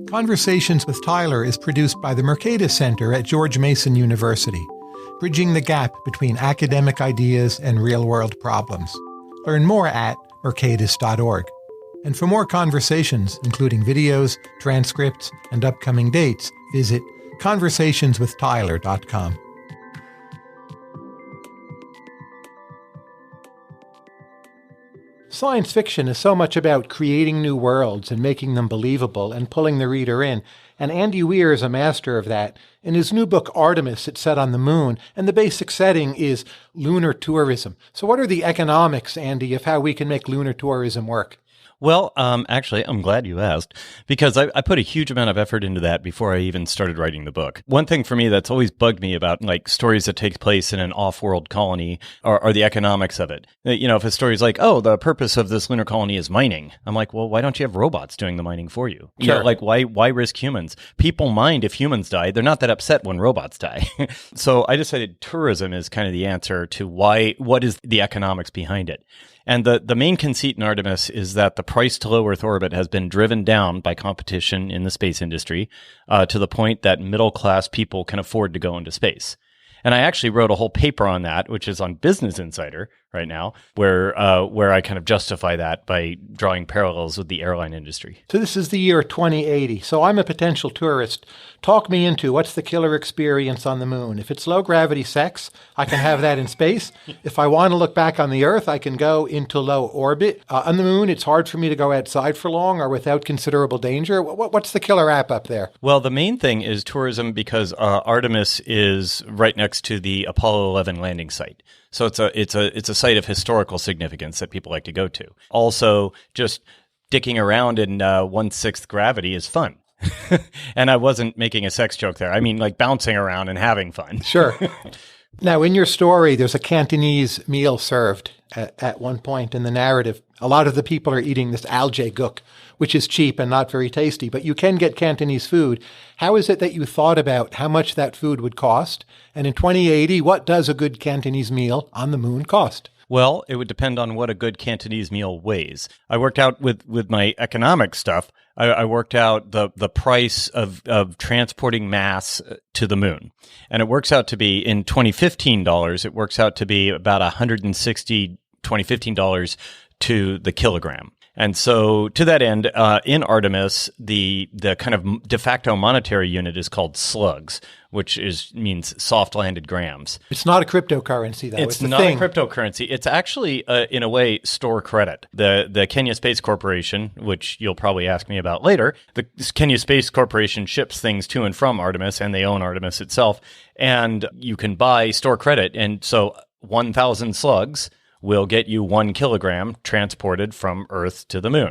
Conversations with Tyler is produced by the Mercatus Center at George Mason University, bridging the gap between academic ideas and real-world problems. Learn more at mercatus.org. And for more conversations, including videos, transcripts, and upcoming dates, visit conversationswithtyler.com. Science fiction is so much about creating new worlds and making them believable and pulling the reader in, and Andy Weir is a master of that. In his new book, Artemis, it's set on the moon, and the basic setting is lunar tourism. So what are the economics, Andy, of how we can make lunar tourism work? Well, actually, I'm glad you asked, because I put a huge amount of effort into that before I even started writing the book. One thing for me that's always bugged me about like stories that take place in an off-world colony are the economics of it. You know, if a story's like, oh, the purpose of this lunar colony is mining, I'm like, well, why don't you have robots doing the mining for you? You know, like, why risk humans? People mind if humans die. They're not that upset when robots die. So I decided tourism is kind of the answer to what is the economics behind it. And the main conceit in Artemis is that the price to low Earth orbit has been driven down by competition in the space industry to the point that middle-class people can afford to go into space. And I actually wrote a whole paper on that, which is on Business Insider right now, where I kind of justify that by drawing parallels with the airline industry. So this is the year 2080. So I'm a potential tourist. Talk me into what's the killer experience on the moon. If it's low-gravity sex, I can have that in space. If I want to look back on the Earth, I can go into low orbit. On the moon, it's hard for me to go outside for long or without considerable danger. What's the killer app up there? Well, the main thing is tourism because Artemis is right next to the Apollo 11 landing site. So it's a site of historical significance that people like to go to. Also, just dicking around in 1/6 gravity is fun. And I wasn't making a sex joke there. I mean, like bouncing around and having fun. Sure. Now, in your story, there's a Cantonese meal served at one point in the narrative. A lot of the people are eating this algae gook, which is cheap and not very tasty, but you can get Cantonese food. How is it that you thought about how much that food would cost? And in 2080, what does a good Cantonese meal on the moon cost? Well, it would depend on what a good Cantonese meal weighs. I worked out with my economic stuff. I worked out the price of transporting mass to the moon. And it works out to be, in 2015 dollars, it works out to be about $160 $2015 to the kilogram. And so to that end, in Artemis, the kind of de facto monetary unit is called slugs, which means soft landed grams. It's not a cryptocurrency, though. It's not a cryptocurrency. It's actually, in a way, store credit. The Kenya Space Corporation, which you'll probably ask me about later, the Kenya Space Corporation ships things to and from Artemis, and they own Artemis itself. And you can buy store credit. And so 1,000 slugs will get you 1 kilogram transported from Earth to the moon.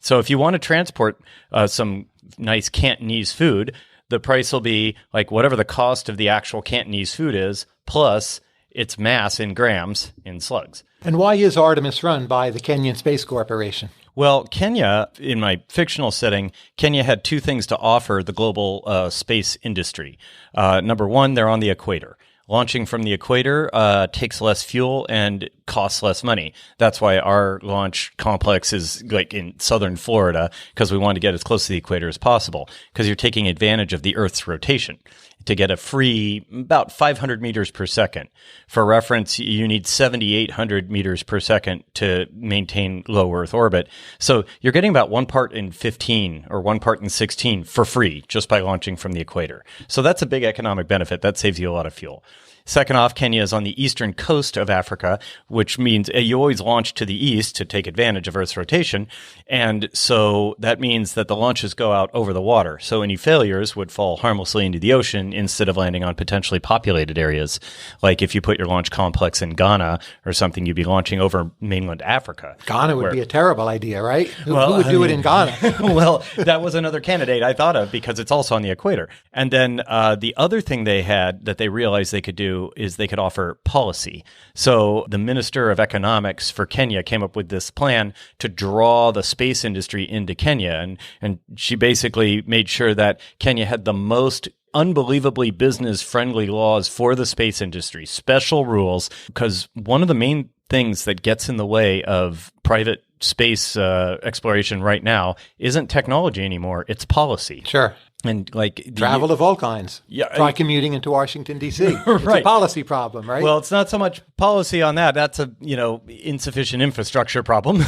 So if you want to transport some nice Cantonese food, the price will be like whatever the cost of the actual Cantonese food is, plus its mass in grams in slugs. And why is Artemis run by the Kenyan Space Corporation? Well, Kenya, in my fictional setting, Kenya had two things to offer the global space industry. Number one, they're on the equator. Launching from the equator takes less fuel and costs less money. That's why our launch complex is like in southern Florida, because we want to get as close to the equator as possible, because you're taking advantage of the Earth's rotation to get a free about 500 meters per second. For reference, you need 7,800 meters per second to maintain low Earth orbit. So you're getting about 1 part in 15 or 1 part in 16 for free just by launching from the equator. So that's a big economic benefit. That saves you a lot of fuel. Second off, Kenya is on the eastern coast of Africa, which means you always launch to the east to take advantage of Earth's rotation. And so that means that the launches go out over the water. So any failures would fall harmlessly into the ocean instead of landing on potentially populated areas. Like if you put your launch complex in Ghana or something, you'd be launching over mainland Africa. Ghana would be a terrible idea, right? Who would do it in Ghana? Well, that was another candidate I thought of because it's also on the equator. And then the other thing they had that they realized they could do is they could offer policy. So the Minister of Economics for Kenya came up with this plan to draw the space industry into Kenya. And she basically made sure that Kenya had the most unbelievably business-friendly laws for the space industry, special rules, because one of the main things that gets in the way of private space exploration right now isn't technology anymore. It's policy. Sure. And travel of all kinds. Yeah, try commuting into Washington, D.C. It's right. a policy problem, right? Well, it's not so much policy on that. That's a insufficient infrastructure problem.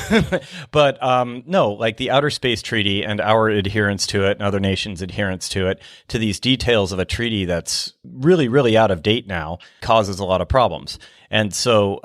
But no, like the Outer Space Treaty and our adherence to it and other nations' adherence to it, to these details of a treaty that's really, really out of date now, causes a lot of problems. And so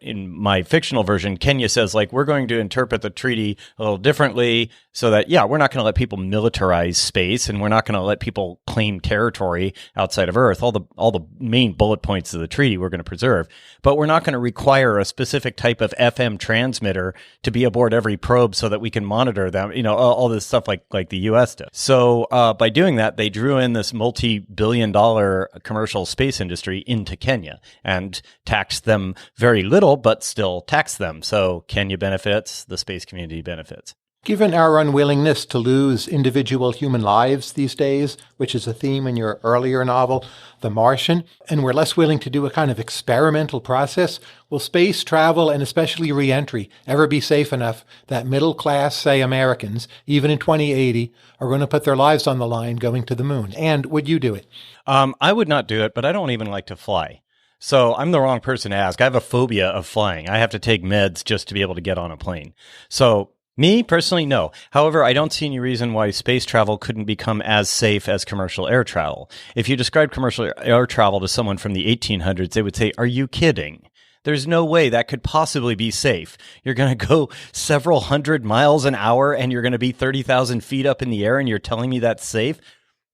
in my fictional version, Kenya says, like, we're going to interpret the treaty a little differently so that, we're not going to let people militarize space and we're not going to let people claim territory outside of Earth. All the main bullet points of the treaty we're going to preserve, but we're not going to require a specific type of FM transmitter to be aboard every probe so that we can monitor them, all this stuff like the U.S. does. So by doing that, they drew in this multi-billion-dollar commercial space industry into Kenya and taxed them very little, but still taxed them. So Kenya benefits, the space community benefits. Given our unwillingness to lose individual human lives these days, which is a theme in your earlier novel, The Martian, and we're less willing to do a kind of experimental process, will space travel and especially re-entry ever be safe enough that middle-class, say, Americans, even in 2080, are going to put their lives on the line going to the moon? And would you do it? I would not do it, but I don't even like to fly. So I'm the wrong person to ask. I have a phobia of flying. I have to take meds just to be able to get on a plane. So me, personally, no. However, I don't see any reason why space travel couldn't become as safe as commercial air travel. If you describe commercial air travel to someone from the 1800s, they would say, "Are you kidding? There's no way that could possibly be safe. You're going to go several hundred miles an hour and you're going to be 30,000 feet up in the air and you're telling me that's safe?"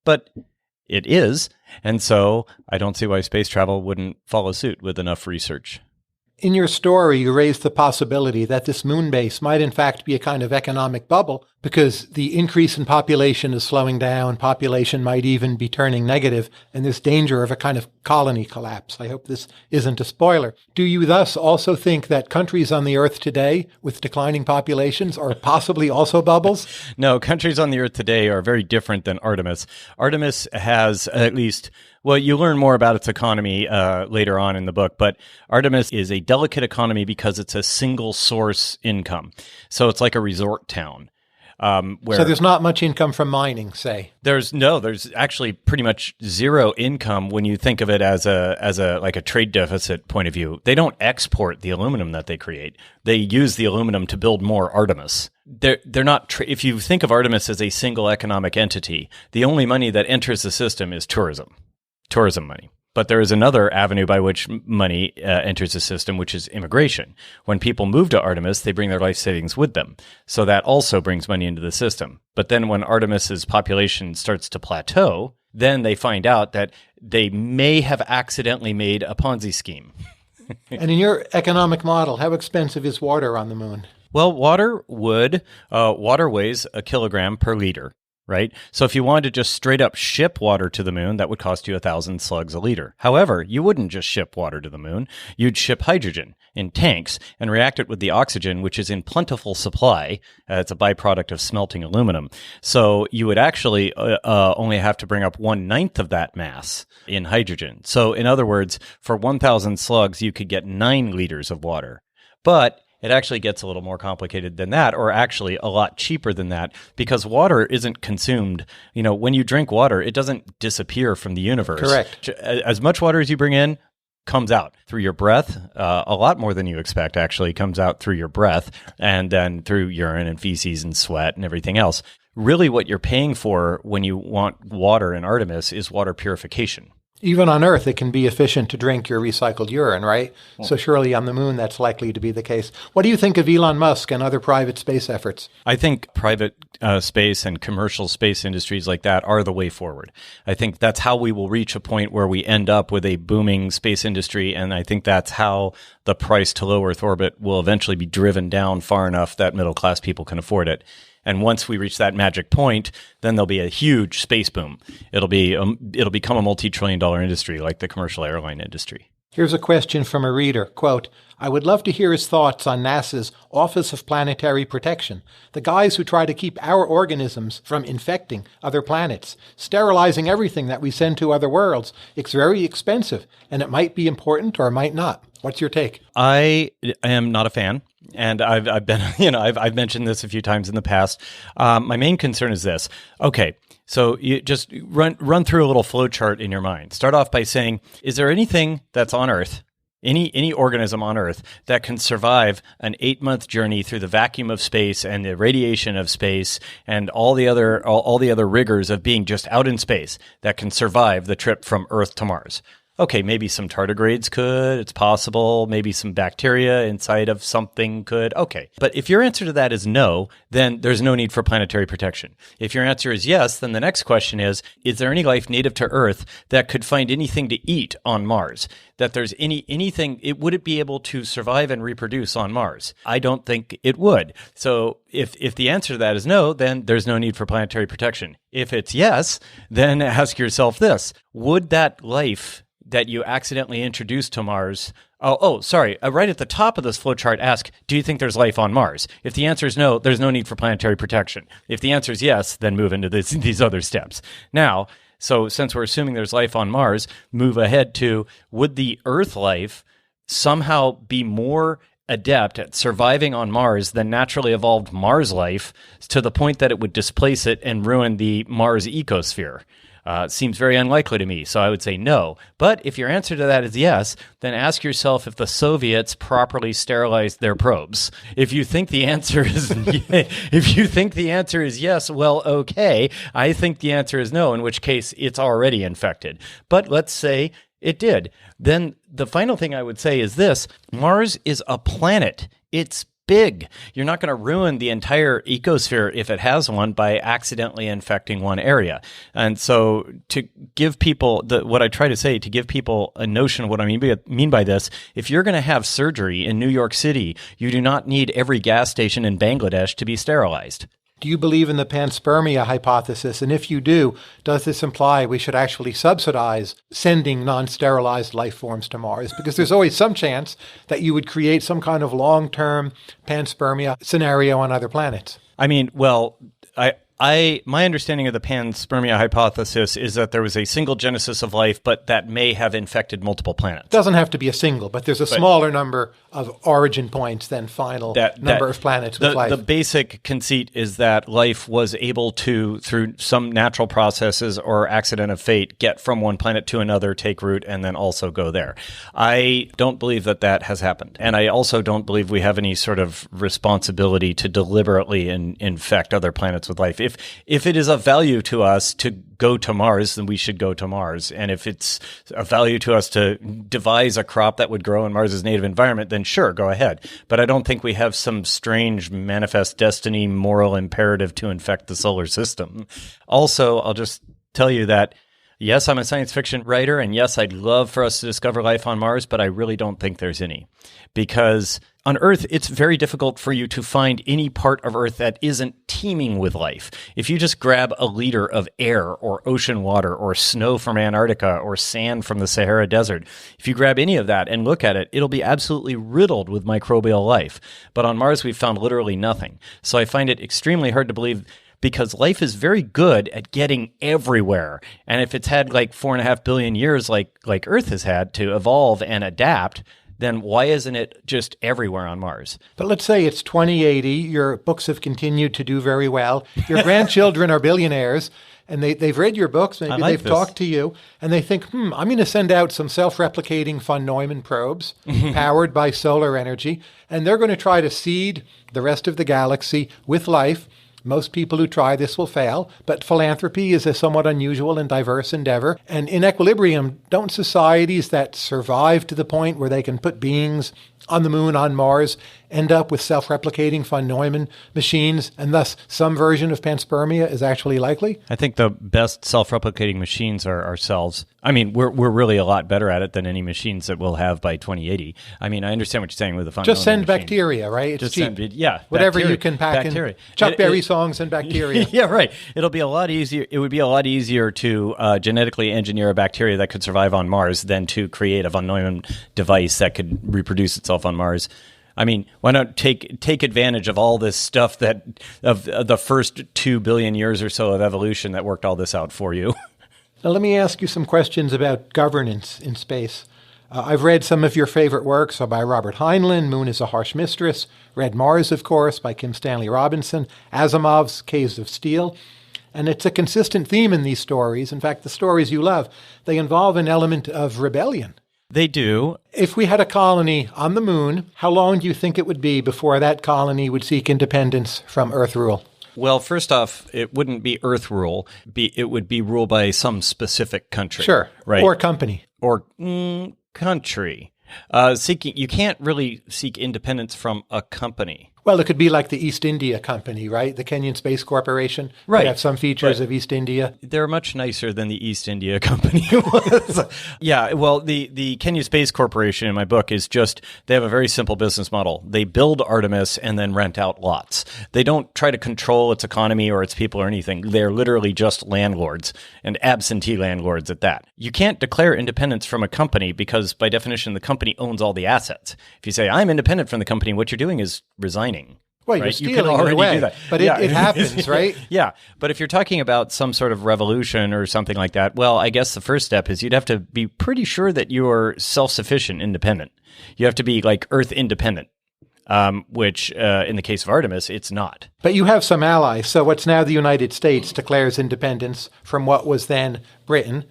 But it is. And so I don't see why space travel wouldn't follow suit with enough research. In your story, you raised the possibility that this moon base might in fact be a kind of economic bubble because the increase in population is slowing down, population might even be turning negative, and there's danger of a kind of colony collapse. I hope this isn't a spoiler. Do you thus also think that countries on the Earth today with declining populations are possibly also bubbles? No, countries on the Earth today are very different than Artemis. Artemis has at least... Well, you learn more about its economy later on in the book, but Artemis is a delicate economy because it's a single source income. So it's like a resort town. So there's not much income from mining, say? There's actually pretty much zero income when you think of it as a trade deficit point of view. They don't export the aluminum that they create. They use the aluminum to build more Artemis. They're not. If you think of Artemis as a single economic entity, the only money that enters the system is tourism money. But there is another avenue by which money enters the system, which is immigration. When people move to Artemis, they bring their life savings with them. So that also brings money into the system. But then when Artemis's population starts to plateau, then they find out that they may have accidentally made a Ponzi scheme. And in your economic model, how expensive is water on the moon? Well, water weighs a kilogram per liter. Right? So if you wanted to just straight up ship water to the moon, that would cost you 1,000 slugs a liter. However, you wouldn't just ship water to the moon. You'd ship hydrogen in tanks and react it with the oxygen, which is in plentiful supply. It's a byproduct of smelting aluminum. So you would actually only have to bring up 1/9 of that mass in hydrogen. So in other words, for 1,000 slugs, you could get 9 liters of water. But it actually gets a little more complicated than that, or actually a lot cheaper than that, because water isn't consumed. When you drink water, it doesn't disappear from the universe. Correct. As much water as you bring in comes out through your breath. A lot more than you expect actually comes out through your breath, and then through urine and feces and sweat and everything else. Really what you're paying for when you want water in Artemis is water purification. Even on Earth, it can be efficient to drink your recycled urine, right? Yeah. So surely on the moon, that's likely to be the case. What do you think of Elon Musk and other private space efforts? I think private space and commercial space industries like that are the way forward. I think that's how we will reach a point where we end up with a booming space industry, and I think that's how the price to low Earth orbit will eventually be driven down far enough that middle-class people can afford it. And once we reach that magic point, then there'll be a huge space boom. It'll become a multi-trillion-dollar industry like the commercial airline industry. Here's a question from a reader. Quote, I would love to hear his thoughts on NASA's Office of Planetary Protection, the guys who try to keep our organisms from infecting other planets, sterilizing everything that we send to other worlds. It's very expensive, and it might be important or it might not. What's your take? I am not a fan. And I've been, I've mentioned this a few times in the past. My main concern is this. Okay, so you just run through a little flow chart in your mind. Start off by saying, is there anything that's on Earth, any organism on Earth that can survive an 8-month journey through the vacuum of space and the radiation of space and all the other rigors of being just out in space that can survive the trip from Earth to Mars? Okay, maybe some tardigrades could. It's possible. Maybe some bacteria inside of something could. Okay. But if your answer to that is no, then there's no need for planetary protection. If your answer is yes, then the next question is there any life native to Earth that could find anything to eat on Mars? That there's anything, would it be able to survive and reproduce on Mars? I don't think it would. So if the answer to that is no, then there's no need for planetary protection. If it's yes, then ask yourself this. Would that life that you accidentally introduced to Mars, right at the top of this flowchart, ask, do you think there's life on Mars? If the answer is no, there's no need for planetary protection. If the answer is yes, then move into these other steps. Now, so since we're assuming there's life on Mars, move ahead to, would the Earth life somehow be more adept at surviving on Mars than naturally evolved Mars life to the point that it would displace it and ruin the Mars ecosphere? Seems very unlikely to me, so I would say no. But if your answer to that is yes, then ask yourself if the Soviets properly sterilized their probes. If you think the answer is yes, well, okay. I think the answer is no, in which case it's already infected. But let's say it did. Then the final thing I would say is this: Mars is a planet. It's big. You're not going to ruin the entire ecosphere if it has one by accidentally infecting one area. And so to give people what I try to say, to give people a notion of what I mean by this, if you're going to have surgery in New York City, you do not need every gas station in Bangladesh to be sterilized. Do you believe in the panspermia hypothesis? And if you do, does this imply we should actually subsidize sending non-sterilized life forms to Mars? Because there's always some chance that you would create some kind of long-term panspermia scenario on other planets. I mean, well, my understanding of the panspermia hypothesis is that there was a single genesis of life, but that may have infected multiple planets. It doesn't have to be a single, but there's a smaller number of origin points than final number of planets with life. The basic conceit is that life was able to, through some natural processes or accident of fate, get from one planet to another, take root, and then also go there. I don't believe that has happened. And I also don't believe we have any sort of responsibility to deliberately infect other planets with life. If it is of value to us to go to Mars, then we should go to Mars. And if it's of value to us to devise a crop that would grow in Mars's native environment, then sure, go ahead. But I don't think we have some strange manifest destiny moral imperative to infect the solar system. Also, I'll just tell you that, yes, I'm a science fiction writer, and yes, I'd love for us to discover life on Mars, but I really don't think there's any. Because on Earth, it's very difficult for you to find any part of Earth that isn't teeming with life. If you just grab a liter of air or ocean water or snow from Antarctica or sand from the Sahara Desert, if you grab any of that and look at it, it'll be absolutely riddled with microbial life. But on Mars, we've found literally nothing. So I find it extremely hard to believe, because life is very good at getting everywhere. And if it's had like 4.5 billion years like Earth has had to evolve and adapt, then why isn't it just everywhere on Mars? But let's say it's 2080. Your books have continued to do very well. Your grandchildren are billionaires, and they've read your books. Maybe they've talked to you, and they think, I'm going to send out some self-replicating von Neumann probes powered by solar energy, and they're going to try to seed the rest of the galaxy with life. Most people who try this will fail, but philanthropy is a somewhat unusual and diverse endeavor. And in equilibrium, don't societies that survive to the point where they can put beings on the moon, on Mars, end up with self-replicating von Neumann machines, and thus some version of panspermia is actually likely? I think the best self-replicating machines are ourselves. I mean, we're really a lot better at it than any machines that we'll have by 2080. I mean, I understand what you're saying with the von Neumann Just send machine. Bacteria, right? It's Just cheap. Whatever you can pack in. Chuck Berry songs and bacteria. Yeah, right. It'll be a lot easier. It would be a lot easier to genetically engineer a bacteria that could survive on Mars than to create a von Neumann device that could reproduce itself on Mars. I mean, why not take advantage of all this stuff of the first 2 billion years or so of evolution that worked all this out for you? Now, let me ask you some questions about governance in space. I've read some of your favorite works by Robert Heinlein, Moon is a Harsh Mistress, read Mars, of course, by Kim Stanley Robinson, Asimov's Caves of Steel. And it's a consistent theme in these stories. In fact, the stories you love, they involve an element of rebellion. They do. If we had a colony on the moon, how long do you think it would be before that colony would seek independence from Earth rule? Well, first off, it wouldn't be Earth rule. It would be ruled by some specific country. Sure. Right. Or company. Or country. You can't really seek independence from a company. Well, it could be like the East India Company, right? The Kenyan Space Corporation. Right. They have some features of East India. They're much nicer than the East India Company was. Yeah, well, the Kenyan Space Corporation in my book is just, they have a very simple business model. They build Artemis and then rent out lots. They don't try to control its economy or its people or anything. They're literally just landlords, and absentee landlords at that. You can't declare independence from a company because, by definition, the company owns all the assets. If you say, I'm independent from the company, what you're doing is resigning. Well, you're right? stealing You can already away, do that. but it happens, right? Yeah, but if you're talking about some sort of revolution or something like that, well, I guess the first step is you'd have to be pretty sure that you're self-sufficient, independent. You have to be like Earth independent, which in the case of Artemis, it's not. But you have some allies. So what's now the United States declares independence from what was then Britain,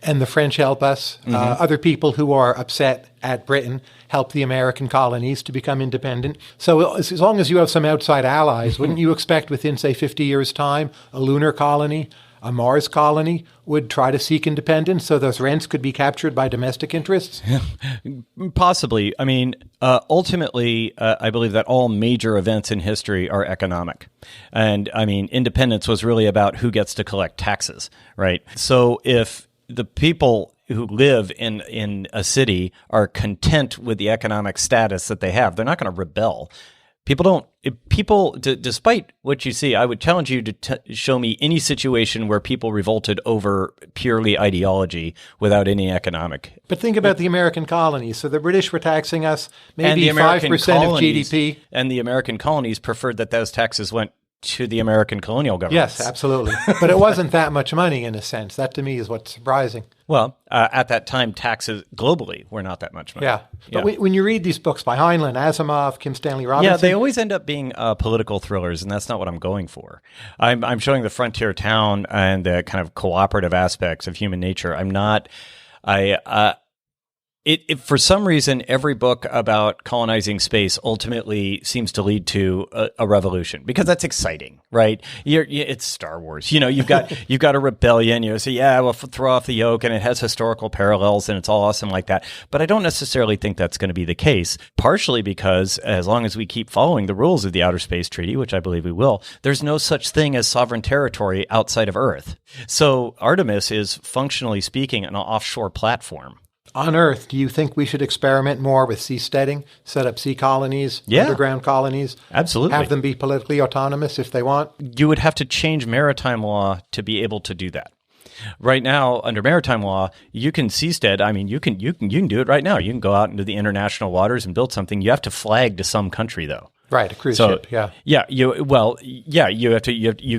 and the French help us. Other people who are upset at Britain help the American colonies to become independent. So as long as you have some outside allies, wouldn't you expect within, say, 50 years' time, a lunar colony, a Mars colony would try to seek independence so those rents could be captured by domestic interests? Possibly. I mean, ultimately, I believe that all major events in history are economic. And I mean, independence was really about who gets to collect taxes, right? So if the people who live in a city are content with the economic status that they have, they're not going to rebel. Despite what you see, I would challenge you to show me any situation where people revolted over purely ideology without any economic. But think about the American colonies. So the British were taxing us maybe 5% of GDP. And the American colonies preferred that those taxes went to the American colonial government. Yes, absolutely. But it wasn't that much money in a sense. That to me is what's surprising. Well, at that time, taxes globally were not that much money. Yeah. But when you read these books by Heinlein, Asimov, Kim Stanley Robinson. Yeah, they always end up being political thrillers, and that's not what I'm going for. I'm showing the frontier town and the kind of cooperative aspects of human nature. I'm not... for some reason, every book about colonizing space ultimately seems to lead to a revolution because that's exciting, right? It's Star Wars. You know, you've got a rebellion. You say, yeah, we'll throw off the yoke, and it has historical parallels, and it's all awesome like that. But I don't necessarily think that's going to be the case. Partially because as long as we keep following the rules of the Outer Space Treaty, which I believe we will, there's no such thing as sovereign territory outside of Earth. So Artemis is, functionally speaking, an offshore platform. On Earth, do you think we should experiment more with seasteading, set up sea colonies, underground colonies? Absolutely. Have them be politically autonomous if they want? You would have to change maritime law to be able to do that. Right now, under maritime law, you can seastead. I mean, you can do it right now. You can go out into the international waters and build something. You have to flag to some country, though. Right, a cruise ship, yeah. Yeah, you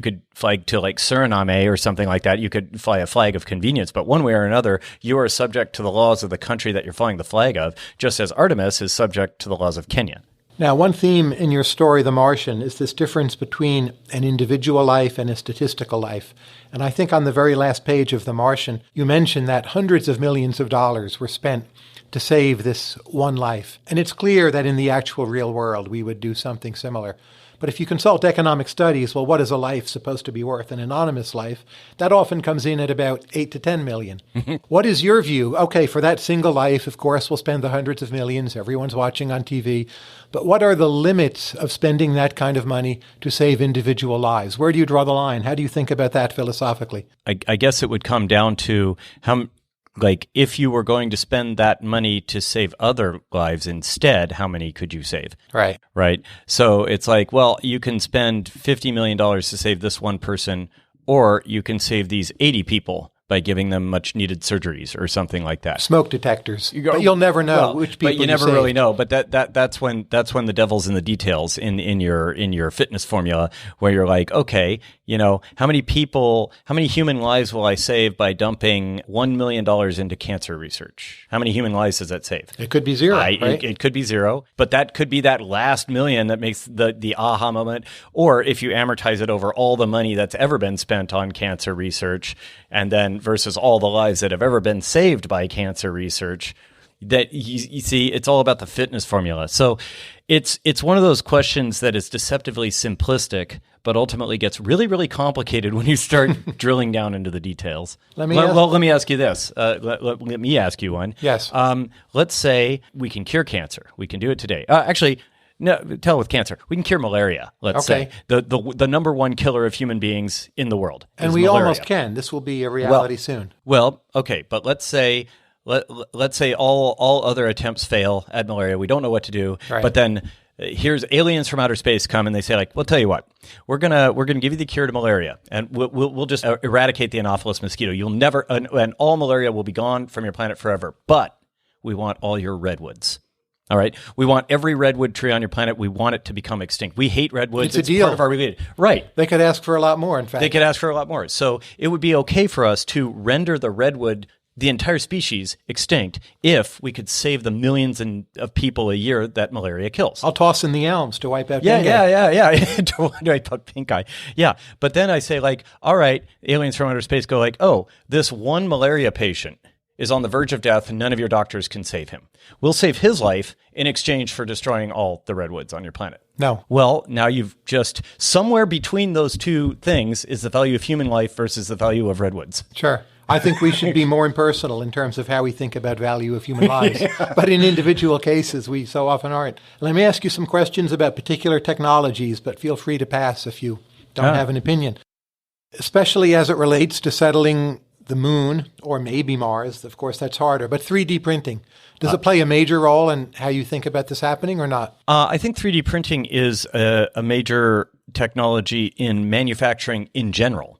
could flag to like Suriname or something like that. You could fly a flag of convenience, but one way or another, you are subject to the laws of the country that you're flying the flag of, just as Artemis is subject to the laws of Kenya. Now, one theme in your story, The Martian, is this difference between an individual life and a statistical life. And I think on the very last page of The Martian, you mentioned that hundreds of millions of dollars were spent to save this one life. And it's clear that in the actual real world, we would do something similar. But if you consult economic studies, well, what is a life supposed to be worth? An anonymous life, that often comes in at about 8 to 10 million. What is your view? Okay, for that single life, of course, we'll spend the hundreds of millions. Everyone's watching on TV. But what are the limits of spending that kind of money to save individual lives? Where do you draw the line? How do you think about that philosophically? I guess it would come down to if you were going to spend that money to save other lives instead, how many could you save? Right. So it's like, well, you can spend $50 million to save this one person, or you can save these 80 people by giving them much needed surgeries or something like that. Smoke detectors. But you'll never know which people. But you never really know. But that's when the devil's in the details in your fitness formula, where you're like, okay, How many human lives will I save by dumping $1 million into cancer research? How many human lives does that save? It could be zero, right? It could be zero, but that could be that last million that makes the aha moment. Or if you amortize it over all the money that's ever been spent on cancer research, and then versus all the lives that have ever been saved by cancer research, that you see, it's all about the fitness formula. So it's one of those questions that is deceptively simplistic, but ultimately gets really, really complicated when you start drilling down into the details. Let me ask you this. Let me ask you one. Yes. Let's say we can cure cancer. We can do it today. Actually, no, tell with cancer. We can cure malaria, let's say. The number one killer of human beings in the world. And we malaria. Almost can. This will be a reality soon. Well, okay, but let's say all other attempts fail at malaria. We don't know what to do, right. But then here's aliens from outer space come and they say, like, we'll tell you what, we're gonna give you the cure to malaria, and we'll just eradicate the Anopheles mosquito. You'll never, and all malaria will be gone from your planet forever. But we want all your redwoods. All right, we want every redwood tree on your planet. We want it to become extinct. We hate redwoods. It's a deal. Part of our religion. Right. They could ask for a lot more. In fact, they could ask for a lot more. So it would be okay for us to render the redwood, the entire species, extinct if we could save the millions of people a year that malaria kills. I'll toss in the elms to wipe out pink eye. To wipe out pink eye. Yeah. But then I say, like, all right, aliens from outer space go like, oh, this one malaria patient is on the verge of death and none of your doctors can save him. We'll save his life in exchange for destroying all the redwoods on your planet. No. Well, now you've just, somewhere between those two things is the value of human life versus the value of redwoods. Sure. I think we should be more impersonal in terms of how we think about value of human lives. Yeah. But in individual cases, we so often aren't. Let me ask you some questions about particular technologies, but feel free to pass if you don't have an opinion. Especially as it relates to settling the moon, or maybe Mars. Of course, that's harder. But 3D printing, does it play a major role in how you think about this happening or not? I think 3D printing is a major technology in manufacturing in general.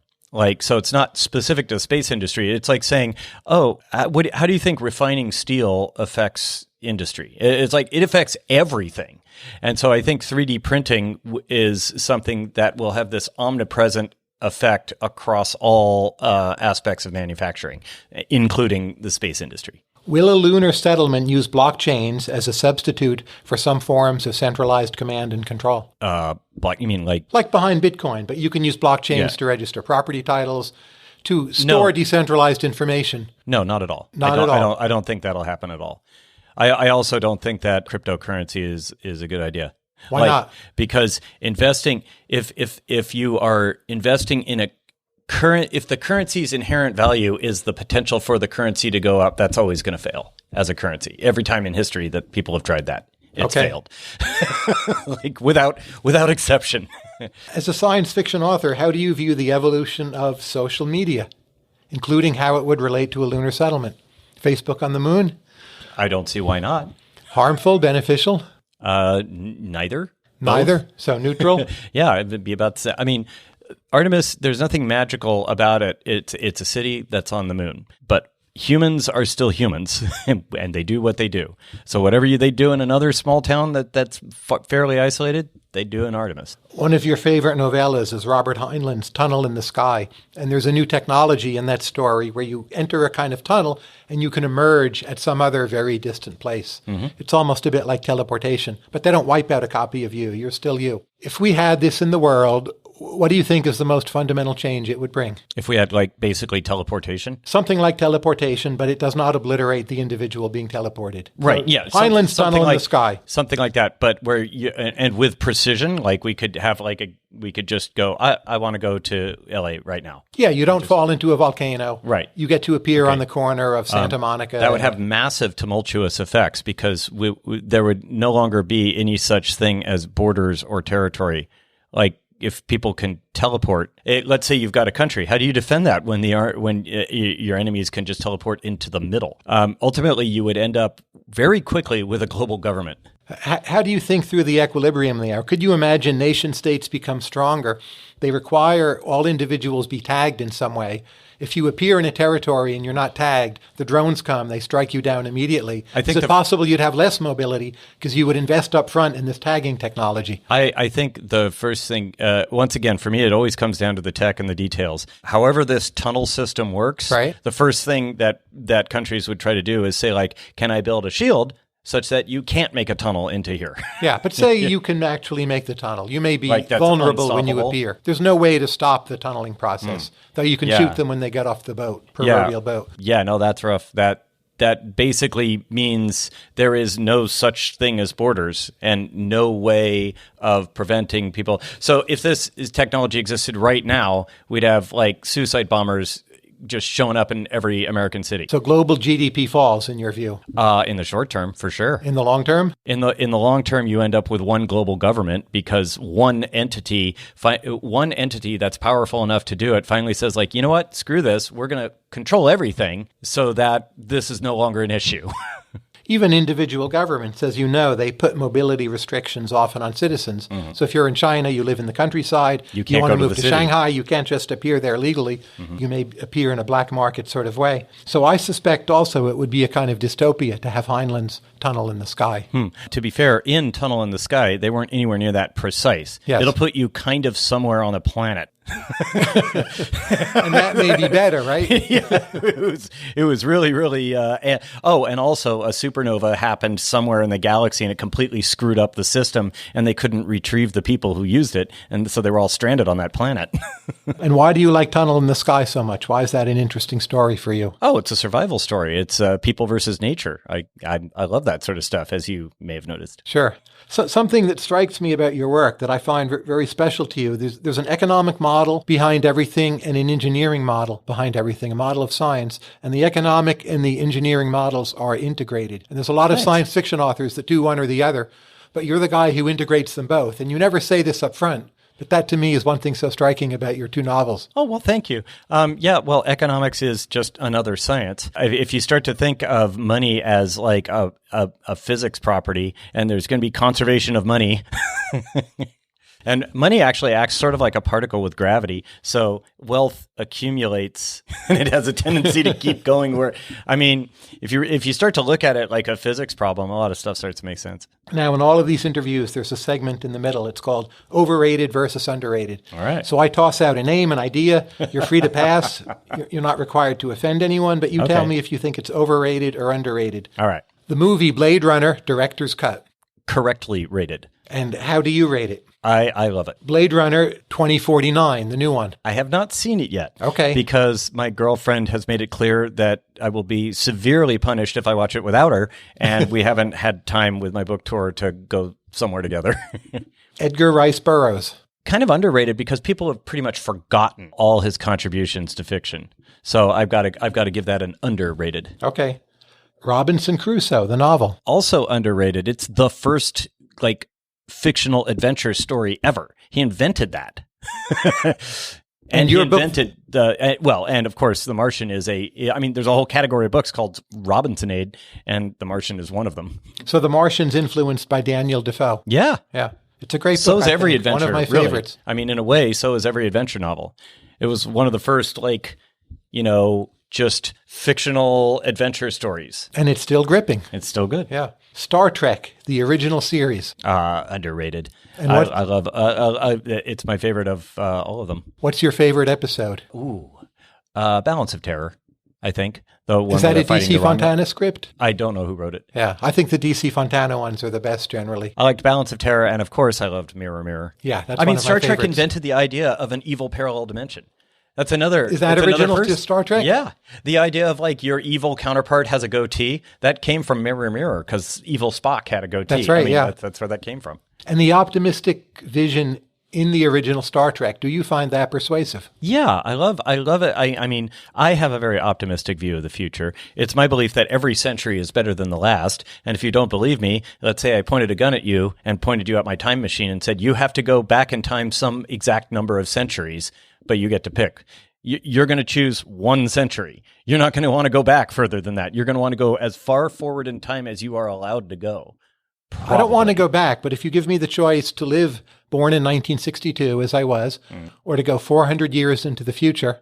So it's not specific to the space industry. It's like saying, how do you think refining steel affects industry? It's like it affects everything. And so I think 3D printing is something that will have this omnipresent effect across all aspects of manufacturing, including the space industry. Will a lunar settlement use blockchains as a substitute for some forms of centralized command and control? You mean like behind Bitcoin, but you can use blockchains to register property titles, to store decentralized information. No, not at all. I don't think that'll happen at all. I also don't think that cryptocurrency is a good idea. Why not? Because investing, if you are investing in if the currency's inherent value is the potential for the currency to go up, that's always going to fail as a currency. Every time in history that people have tried that, it's failed. without exception. As a science fiction author, how do you view the evolution of social media, including how it would relate to a lunar settlement? Facebook on the moon? I don't see why not. Harmful, beneficial? Neither. Neither? So neutral? Yeah, it'd be about. I mean, Artemis. There's nothing magical about it. It's a city that's on the moon, but humans are still humans, and they do what they do. So whatever they do in another small town that's fairly isolated, they do in Artemis. One of your favorite novellas is Robert Heinlein's Tunnel in the Sky, and there's a new technology in that story where you enter a kind of tunnel and you can emerge at some other very distant place. Mm-hmm. It's almost a bit like teleportation, but they don't wipe out a copy of you. You're still you. If we had this in the world, what do you think is the most fundamental change it would bring? If we had basically teleportation? Something like teleportation, but it does not obliterate the individual being teleported. Right, so Heinlein's Tunnel in the Sky. Something like that, but where and with precision, we could have we could just go, I want to go to LA right now. Yeah, you don't fall into a volcano. Right. You get to appear on the corner of Santa Monica. That would have massive tumultuous effects because there would no longer be any such thing as borders or territory. If people can teleport, let's say you've got a country, how do you defend that when your enemies can just teleport into the middle? Ultimately, you would end up very quickly with a global government. How do you think through the equilibrium there? Could you imagine nation states become stronger? They require all individuals be tagged in some way. If you appear in a territory and you're not tagged, the drones come, they strike you down immediately. Is it possible you'd have less mobility because you would invest up front in this tagging technology? I think the first thing, once again, for me, it always comes down to the tech and the details. However this tunnel system works, right, the first thing that countries would try to do is say, like, can I build a shield such that you can't make a tunnel into here? Yeah, but say you can actually make the tunnel. You may be vulnerable when you appear. There's no way to stop the tunneling process, though you can shoot them when they get off the boat, proverbial boat. Yeah, no, that's rough. That basically means there is no such thing as borders and no way of preventing people. So if this technology existed right now, we'd have like suicide bombers just showing up in every American city. So global GDP falls, in your view? In the short term, for sure. In the long term? In the long term, you end up with one global government because one entity that's powerful enough to do it finally says, like, you know what? Screw this. We're going to control everything so that this is no longer an issue. Even individual governments, as you know, they put mobility restrictions often on citizens. Mm-hmm. So if you're in China, you live in the countryside, you want to move to Shanghai, you can't just appear there legally. Mm-hmm. You may appear in a black market sort of way. So I suspect also it would be a kind of dystopia to have Heinlein's tunnel in the sky. To be fair, in Tunnel in the Sky, they weren't anywhere near that precise. Yes. It'll put you kind of somewhere on a planet. And that may be better, right? Yeah, it was really, really. And also a supernova happened somewhere in the galaxy, and it completely screwed up the system, and they couldn't retrieve the people who used it, and so they were all stranded on that planet. And why do you like Tunnel in the Sky so much? Why is that an interesting story for you? Oh, it's a survival story. It's people versus nature. I love that sort of stuff, as you may have noticed. Sure. So something that strikes me about your work that I find very special to you, there's an economic model behind everything and an engineering model behind everything, a model of science. And the economic and the engineering models are integrated. And there's a lot of science fiction authors that do one or the other, but you're the guy who integrates them both. And you never say this up front. But that, to me, is one thing so striking about your two novels. Oh, well, thank you. Well, economics is just another science. If you start to think of money as like a physics property, and there's going to be conservation of money, and money actually acts sort of like a particle with gravity. So wealth accumulates, and it has a tendency to keep going where, I mean, if you start to look at it like a physics problem, a lot of stuff starts to make sense. Now, in all of these interviews, there's a segment in the middle. It's called Overrated versus Underrated. All right. So I toss out a name, an idea. You're free to pass. You're not required to offend anyone, but you tell me if you think it's overrated or underrated. All right. The movie Blade Runner, director's cut. Correctly rated. And how do you rate it? I love it. Blade Runner 2049, the new one. I have not seen it yet. Okay. Because my girlfriend has made it clear that I will be severely punished if I watch it without her, and we haven't had time with my book tour to go somewhere together. Edgar Rice Burroughs. Kind of underrated because people have pretty much forgotten all his contributions to fiction. So I've got to give that an underrated. Okay. Robinson Crusoe, the novel. Also underrated. It's the first fictional adventure story ever. He invented that. And he invented and of course The Martian is there's a whole category of books called Robinsonade, and The Martian is one of them. So The Martian's influenced by Daniel Defoe. Yeah. Yeah. It's a great book. So is every adventure. One of my favorites. I mean, in a way, so is every adventure novel. It was one of the first, just fictional adventure stories. And it's still gripping. It's still good. Yeah. Star Trek, the original series. Underrated. And I love it's my favorite of all of them. What's your favorite episode? Ooh. Balance of Terror, I think. The one Is that a D.C. Fontana script? I don't know who wrote it. Yeah, I think the D.C. Fontana ones are the best generally. I liked Balance of Terror, and of course I loved Mirror, Mirror. Yeah, that's one of my Star Trek favorites. invented the idea of an evil parallel dimension. That's another. Is that original to Star Trek? Yeah. The idea of your evil counterpart has a goatee, that came from Mirror, Mirror, because evil Spock had a goatee. That's right, yeah. That's where that came from. And the optimistic vision in the original Star Trek, do you find that persuasive? Yeah, I love it. I have a very optimistic view of the future. It's my belief that every century is better than the last. And if you don't believe me, let's say I pointed a gun at you and pointed you at my time machine and said, you have to go back in time some exact number of centuries, but you get to pick. You're going to choose 1 century. You're not going to want to go back further than that. You're going to want to go as far forward in time as you are allowed to go. I don't want to go back, but if you give me the choice to live born in 1962, as I was, or to go 400 years into the future,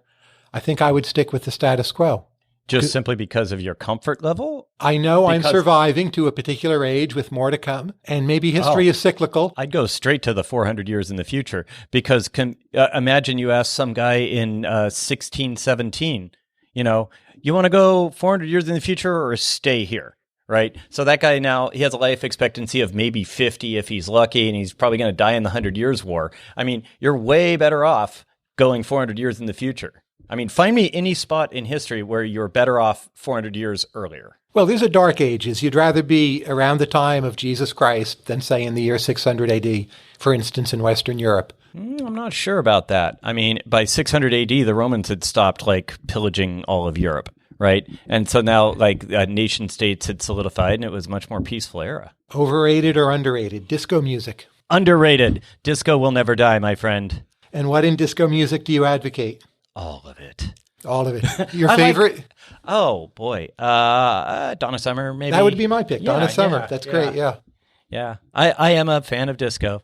I think I would stick with the status quo. Just simply because of your comfort level? I know I'm surviving to a particular age with more to come, and maybe history is cyclical. I'd go straight to the 400 years in the future, because imagine you ask some guy in 1617, you want to go 400 years in the future or stay here, right? So that guy now, he has a life expectancy of maybe 50 if he's lucky, and he's probably going to die in the 100 Years' War. I mean, you're way better off going 400 years in the future. I mean, find me any spot in history where you're better off 400 years earlier. Well, these are dark ages. You'd rather be around the time of Jesus Christ than, say, in the year 600 AD, for instance, in Western Europe. I'm not sure about that. I mean, by 600 AD, the Romans had stopped, pillaging all of Europe, right? And so now, nation states had solidified, and it was a much more peaceful era. Overrated or underrated? Disco music. Underrated. Disco will never die, my friend. And what in disco music do you advocate? All of it. All of it. Your favorite? Oh, boy. Donna Summer, maybe. That would be my pick. Donna Summer. That's great, yeah. Yeah. I am a fan of disco.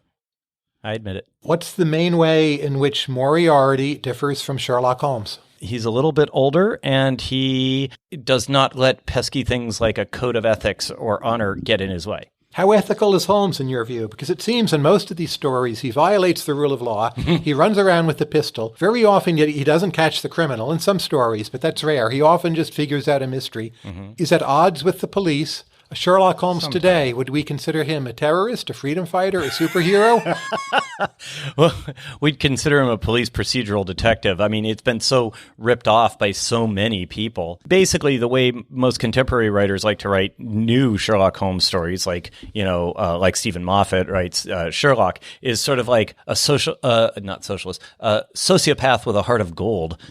I admit it. What's the main way in which Moriarty differs from Sherlock Holmes? He's a little bit older, and he does not let pesky things like a code of ethics or honor get in his way. How ethical is Holmes in your view? Because it seems in most of these stories, he violates the rule of law. He runs around with the pistol. Very often, he doesn't catch the criminal in some stories, but that's rare. He often just figures out a mystery. Is at odds with the police. Sherlock Holmes today, would we consider him a terrorist, a freedom fighter, a superhero? Well, we'd consider him a police procedural detective. I mean, it's been so ripped off by so many people. Basically, the way most contemporary writers like to write new Sherlock Holmes stories, like Stephen Moffat writes Sherlock, is sort of like a sociopath with a heart of gold.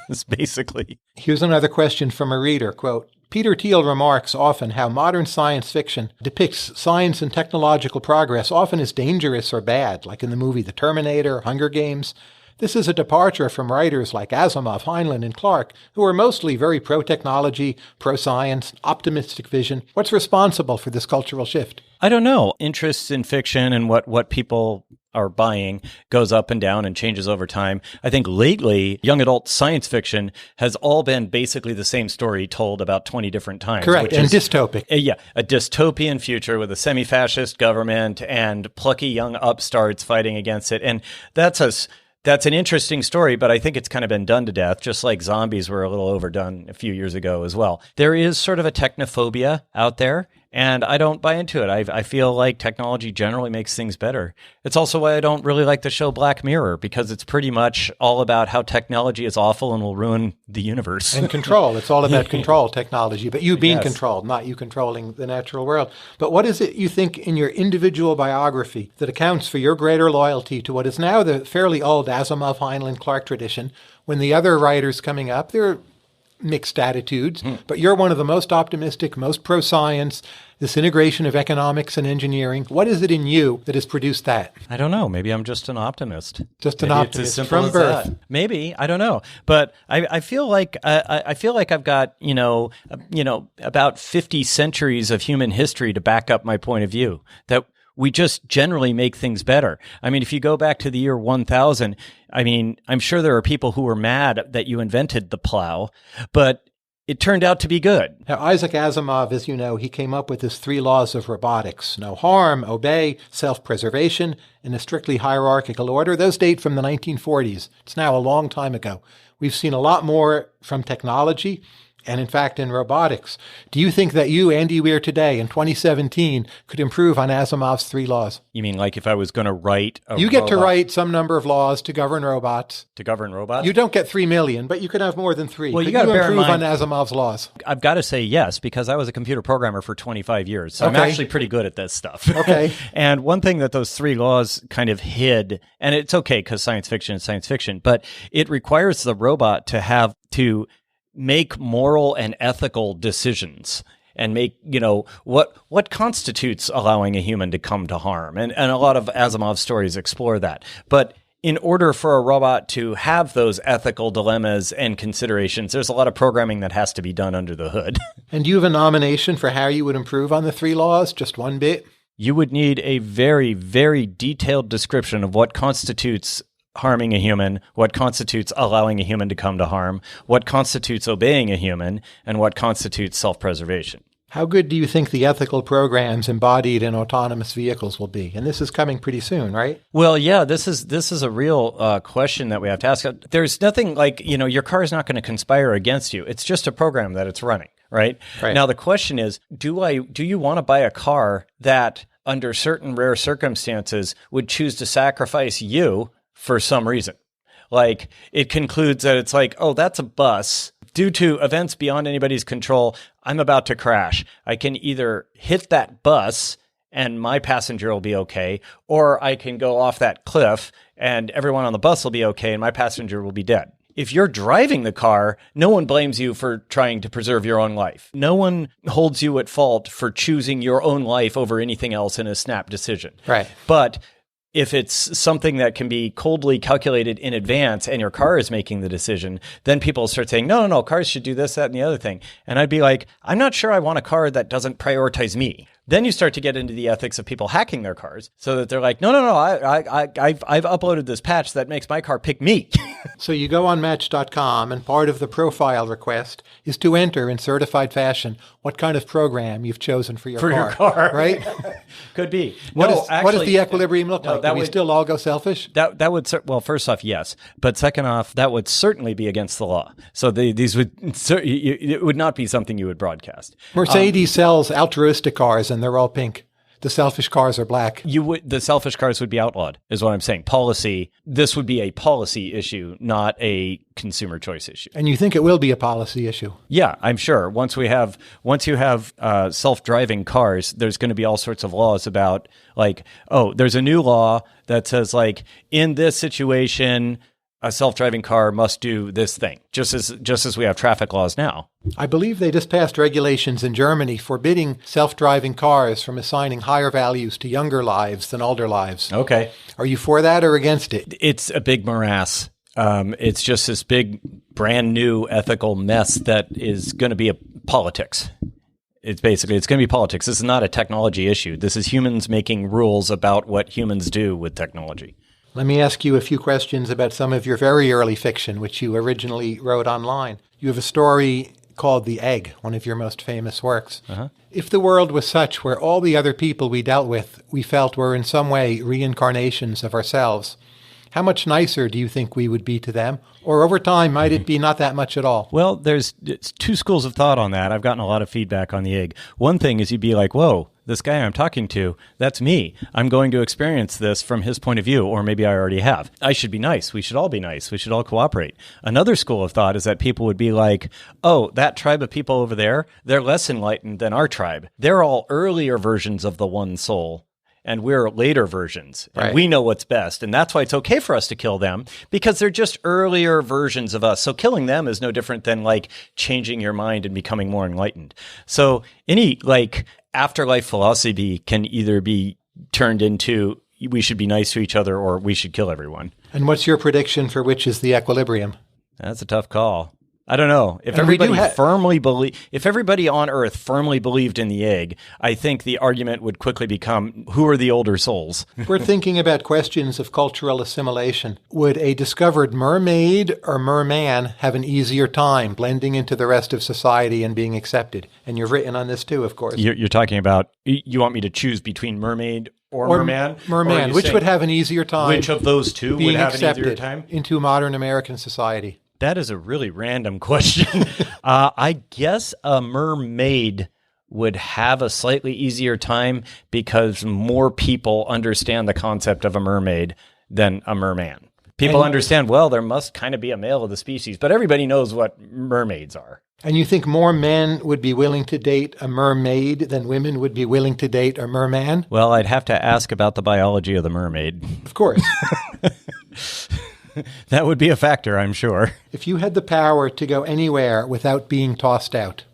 It's basically. Here's another question from a reader, quote, Peter Thiel remarks often how modern science fiction depicts science and technological progress often as dangerous or bad, like in the movie The Terminator, Hunger Games. This is a departure from writers like Asimov, Heinlein, and Clarke, who are mostly very pro-technology, pro-science, optimistic vision. What's responsible for this cultural shift? I don't know. Interests in fiction and what people are buying goes up and down and changes over time. I think lately, young adult science fiction has all been basically the same story told about 20 different times. Correct, and dystopic. A dystopian future with a semi-fascist government and plucky young upstarts fighting against it. And that's an interesting story, but I think it's kind of been done to death, just like zombies were a little overdone a few years ago as well. There is sort of a technophobia out there, and I don't buy into it. I feel like technology generally makes things better. It's also why I don't really like the show Black Mirror, because it's pretty much all about how technology is awful and will ruin the universe. And control. It's all about control, technology, but you being controlled, not you controlling the natural world. But what is it you think in your individual biography that accounts for your greater loyalty to what is now the fairly old Asimov, Heinlein, Clarke tradition, when the other writers coming up, they're mixed attitudes, but you're one of the most optimistic, most pro-science, this integration of economics and engineering. What is it in you that has produced that? I don't know. Maybe I'm just an optist. Just an optimist from birth. That. Maybe. I don't know. But I feel like I've got, about 50 centuries of human history to back up my point of view, that we just generally make things better. I mean, if you go back to the year 1000, I mean, I'm sure there are people who were mad that you invented the plow, but it turned out to be good. Now, Isaac Asimov, as you know, he came up with his 3 laws of robotics: no harm, obey, self-preservation, in a strictly hierarchical order. Those date from the 1940s. It's now a long time ago. We've seen a lot more from technology, and in fact, in robotics. Do you think that you, Andy Weir, today in 2017 could improve on Asimov's 3 laws? You mean like if I was going to write a You get to write some number of laws to govern robots. To govern robots? You don't get 3 million, but you could have more than 3. Well, could you improve on Asimov's laws? I've got to say yes, because I was a computer programmer for 25 years. So I'm actually pretty good at this stuff. Okay. And one thing that those 3 laws kind of hid, and it's okay because science fiction is science fiction, but it requires the robot to make moral and ethical decisions and make, what constitutes allowing a human to come to harm. And a lot of Asimov's stories explore that. But in order for a robot to have those ethical dilemmas and considerations, there's a lot of programming that has to be done under the hood. And do you have a nomination for how you would improve on the 3 laws? Just one bit? You would need a very, very detailed description of what constitutes harming a human, what constitutes allowing a human to come to harm, what constitutes obeying a human, and what constitutes self-preservation. How good do you think the ethical programs embodied in autonomous vehicles will be? And this is coming pretty soon, right? Well, yeah, this is a real question that we have to ask. There's nothing like, your car is not going to conspire against you. It's just a program that it's running, right? Now, the question is, do you want to buy a car that under certain rare circumstances would choose to sacrifice you for some reason? Like, it concludes that it's like, oh, that's a bus. Due to events beyond anybody's control, I'm about to crash. I can either hit that bus and my passenger will be okay, or I can go off that cliff and everyone on the bus will be okay and my passenger will be dead. If you're driving the car, no one blames you for trying to preserve your own life. No one holds you at fault for choosing your own life over anything else in a snap decision. Right. But if it's something that can be coldly calculated in advance and your car is making the decision, then people start saying, no, cars should do this, that, and the other thing. And I'd be like, I'm not sure I want a car that doesn't prioritize me. Then you start to get into the ethics of people hacking their cars so that they're like, no, I've uploaded this patch that makes my car pick me. So you go on Match.com, and part of the profile request is to enter in certified fashion what kind of program you've chosen for your car. Right? Could be. What does the equilibrium look like? Do we still all go selfish? That would, well, first off, yes. But second off, that would certainly be against the law. So it would not be something you would broadcast. Mercedes sells altruistic cars, and they're all pink. The selfish cars are black. The selfish cars would be outlawed, is what I'm saying. Policy. This would be a policy issue, not a consumer choice issue. And you think it will be a policy issue? Yeah, I'm sure. Once you have self-driving cars, there's going to be all sorts of laws about like, oh, there's a new law that says like in this situation, a self-driving car must do this thing, just as we have traffic laws now. I believe they just passed regulations in Germany forbidding self-driving cars from assigning higher values to younger lives than older lives. Okay. Are you for that or against it? It's a big morass. It's just this big, brand new ethical mess that is going to be politics. It's going to be politics. This is not a technology issue. This is humans making rules about what humans do with technology. Let me ask you a few questions about some of your very early fiction, which you originally wrote online. You have a story called The Egg, one of your most famous works. Uh-huh. If the world was such where all the other people we dealt with, we felt were in some way reincarnations of ourselves, how much nicer do you think we would be to them? Or over time, might it be not that much at all? Well, there's 2 schools of thought on that. I've gotten a lot of feedback on The Egg. One thing is you'd be like, whoa, this guy I'm talking to, that's me. I'm going to experience this from his point of view, or maybe I already have. I should be nice. We should all be nice. We should all cooperate. Another school of thought is that people would be like, oh, that tribe of people over there, they're less enlightened than our tribe. They're all earlier versions of the one soul. And we're later versions, and right. We know what's best. And that's why it's okay for us to kill them, because they're just earlier versions of us. So killing them is no different than like changing your mind and becoming more enlightened. So any like afterlife philosophy can either be turned into we should be nice to each other or we should kill everyone. And what's your prediction for which is the equilibrium? That's a tough call. I don't know. If everybody if everybody on Earth firmly believed in the egg, I think the argument would quickly become, who are the older souls? We're thinking about questions of cultural assimilation. Would a discovered mermaid or merman have an easier time blending into the rest of society and being accepted? And you've written on this too, of course. You're talking about, you want me to choose between mermaid or merman? Merman. Which would have an easier time? Which of those two would have an easier time? Into modern American society? That is a really random question. I guess a mermaid would have a slightly easier time because more people understand the concept of a mermaid than a merman. People understand, well, there must kind of be a male of the species, but everybody knows what mermaids are. And you think more men would be willing to date a mermaid than women would be willing to date a merman? Well, I'd have to ask about the biology of the mermaid. Of course. That would be a factor, I'm sure. If you had the power to go anywhere without being tossed out,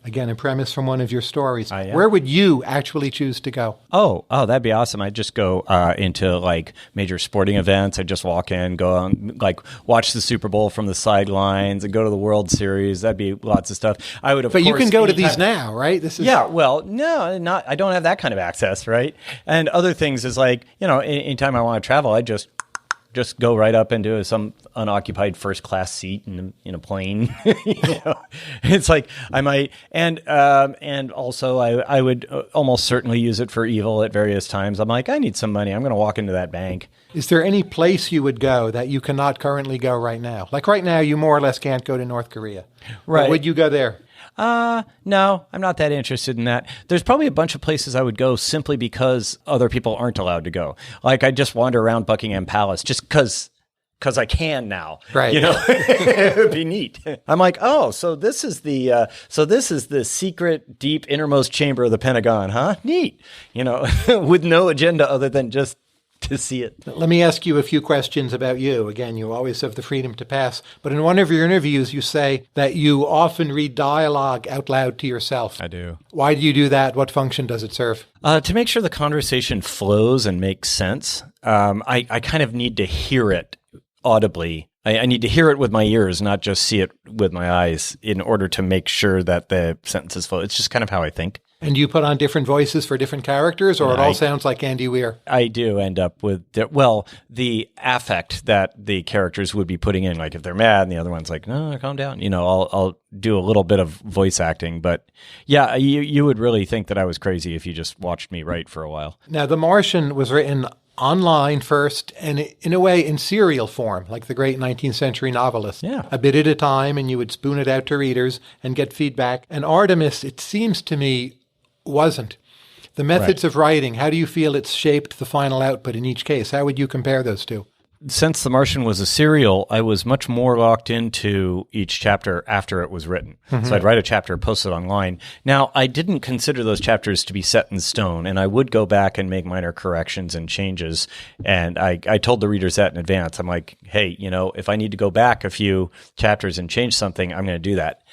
Again, a premise from one of your stories. Yeah. Where would you actually choose to go? Oh, that'd be awesome. I'd just go into like major sporting events. I'd just walk in, go on, like watch the Super Bowl from the sidelines and go to the World Series. That'd be lots of stuff. I would, But you can go to these now, right? This is well, no, not. I don't have that kind of access, right? And other things is like, anytime I want to travel, I just go right up into some unoccupied first class seat in a plane. It's like I might, and also I would almost certainly use it for evil at various times. I'm like, I need some money. I'm going to walk into that bank. Is there any place you would go that you cannot currently go right now? Like right now, you more or less can't go to North Korea. Right? But would you go there? No, I'm not that interested in that. There's probably a bunch of places I would go simply because other people aren't allowed to go. Like I just wander around Buckingham Palace just because I can now. Right. It would be neat. I'm like, oh, so this is the secret, deep, innermost chamber of the Pentagon, huh? Neat. With no agenda other than just to see it. Let me ask you a few questions about you. Again, you always have the freedom to pass. But in one of your interviews, you say that you often read dialogue out loud to yourself. I do. Why do you do that? What function does it serve? To make sure the conversation flows and makes sense. I kind of need to hear it audibly. I need to hear it with my ears, not just see it with my eyes in order to make sure that the sentences flow. It's just kind of how I think. And you put on different voices for different characters, or it all sounds like Andy Weir? I do end up with, the affect that the characters would be putting in. Like if they're mad and the other one's like, no, calm down. I'll do a little bit of voice acting. But yeah, you would really think that I was crazy if you just watched me write for a while. Now, The Martian was written online first, and in a way in serial form, like the great 19th century novelist. Yeah. A bit at a time, and you would spoon it out to readers and get feedback. And Artemis, it seems to me, wasn't. The methods of writing, how do you feel it's shaped the final output in each case? How would you compare those two? Since The Martian was a serial, I was much more locked into each chapter after it was written. Mm-hmm. So I'd write a chapter, post it online. Now, I didn't consider those chapters to be set in stone, and I would go back and make minor corrections and changes. And I told the readers that in advance. I'm like, hey, if I need to go back a few chapters and change something, I'm going to do that.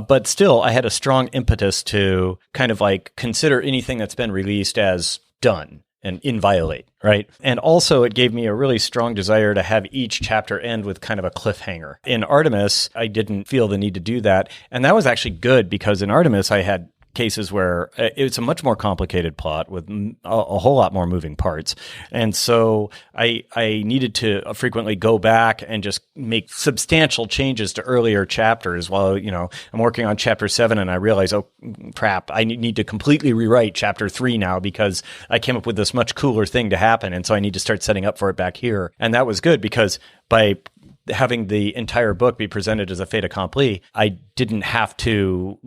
But still, I had a strong impetus to kind of like consider anything that's been released as done and inviolate, right? And also it gave me a really strong desire to have each chapter end with kind of a cliffhanger. In Artemis, I didn't feel the need to do that. And that was actually good because in Artemis, I had cases where it's a much more complicated plot with a whole lot more moving parts. And so I needed to frequently go back and just make substantial changes to earlier chapters while, I'm working on chapter 7 and I realize, oh, crap, I need to completely rewrite chapter 3 now because I came up with this much cooler thing to happen. And so I need to start setting up for it back here. And that was good because by having the entire book be presented as a fait accompli, I didn't have to,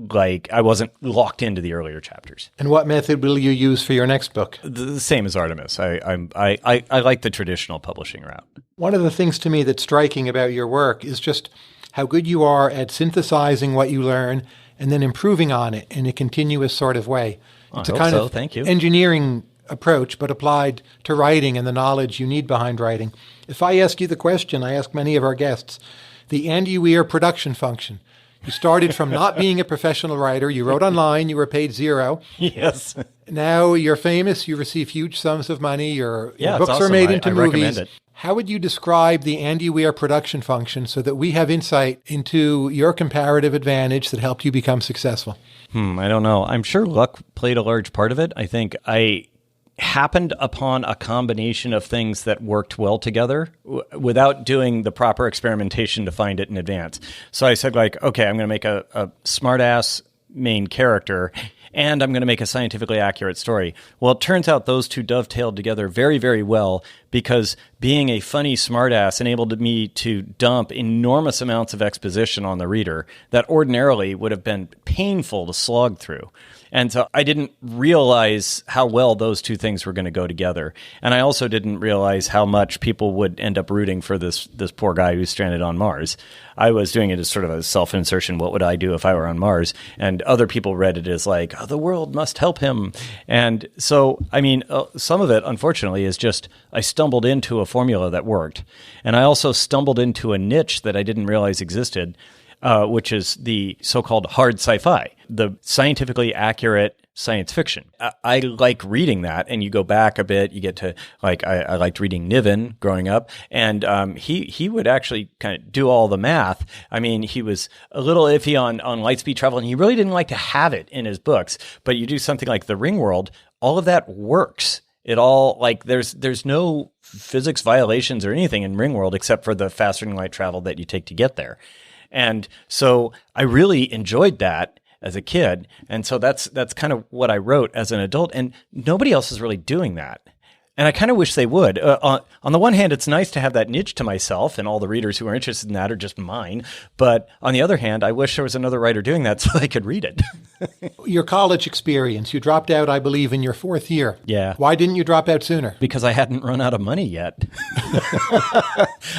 I wasn't locked into the earlier chapters. And what method will you use for your next book? The same as Artemis. I like the traditional publishing route. One of the things to me that's striking about your work is just how good you are at synthesizing what you learn and then improving on it in a continuous sort of way. It's a kind of Thank you. engineering approach, but applied to writing and the knowledge you need behind writing. If I ask you the question I ask many of our guests, the Andy Weir production function. You started from not being a professional writer. You wrote online. You were paid $0. Yes. Now you're famous. You receive huge sums of money. Your books awesome. are made into I movies. recommend it. How would you describe the Andy Weir production function so that we have insight into your comparative advantage that helped you become successful? I don't know. I'm sure luck played a large part of it. I think I happened upon a combination of things that worked well together without doing the proper experimentation to find it in advance. So I said, okay, I'm going to make a smart-ass main character, and I'm going to make a scientifically accurate story. Well, it turns out those two dovetailed together very, very well because being a funny smartass enabled me to dump enormous amounts of exposition on the reader that ordinarily would have been painful to slog through. And so I didn't realize how well those two things were going to go together. And I also didn't realize how much people would end up rooting for this poor guy who's stranded on Mars. I was doing it as sort of a self-insertion. What would I do if I were on Mars? And other people read it as the world must help him. And so, some of it, unfortunately, is just I stumbled into a formula that worked. And I also stumbled into a niche that I didn't realize existed. which is the so-called hard sci-fi, the scientifically accurate science fiction. I like reading that, and you go back a bit, you get to like I liked reading Niven growing up, and he would actually kind of do all the math. I mean, he was a little iffy on light speed travel, and he really didn't like to have it in his books. But you do something like the Ring World, all of that works. It all like there's no physics violations or anything in Ringworld except for the faster than light travel that you take to get there. And so I really enjoyed that as a kid. And so that's kind of what I wrote as an adult. And nobody else is really doing that. And I kind of wish they would. On the one hand, it's nice to have that niche to myself, and all the readers who are interested in that are just mine. But on the other hand, I wish there was another writer doing that so I could read it. Your college experience, you dropped out, I believe, in your 4th year. Yeah. Why didn't you drop out sooner? Because I hadn't run out of money yet.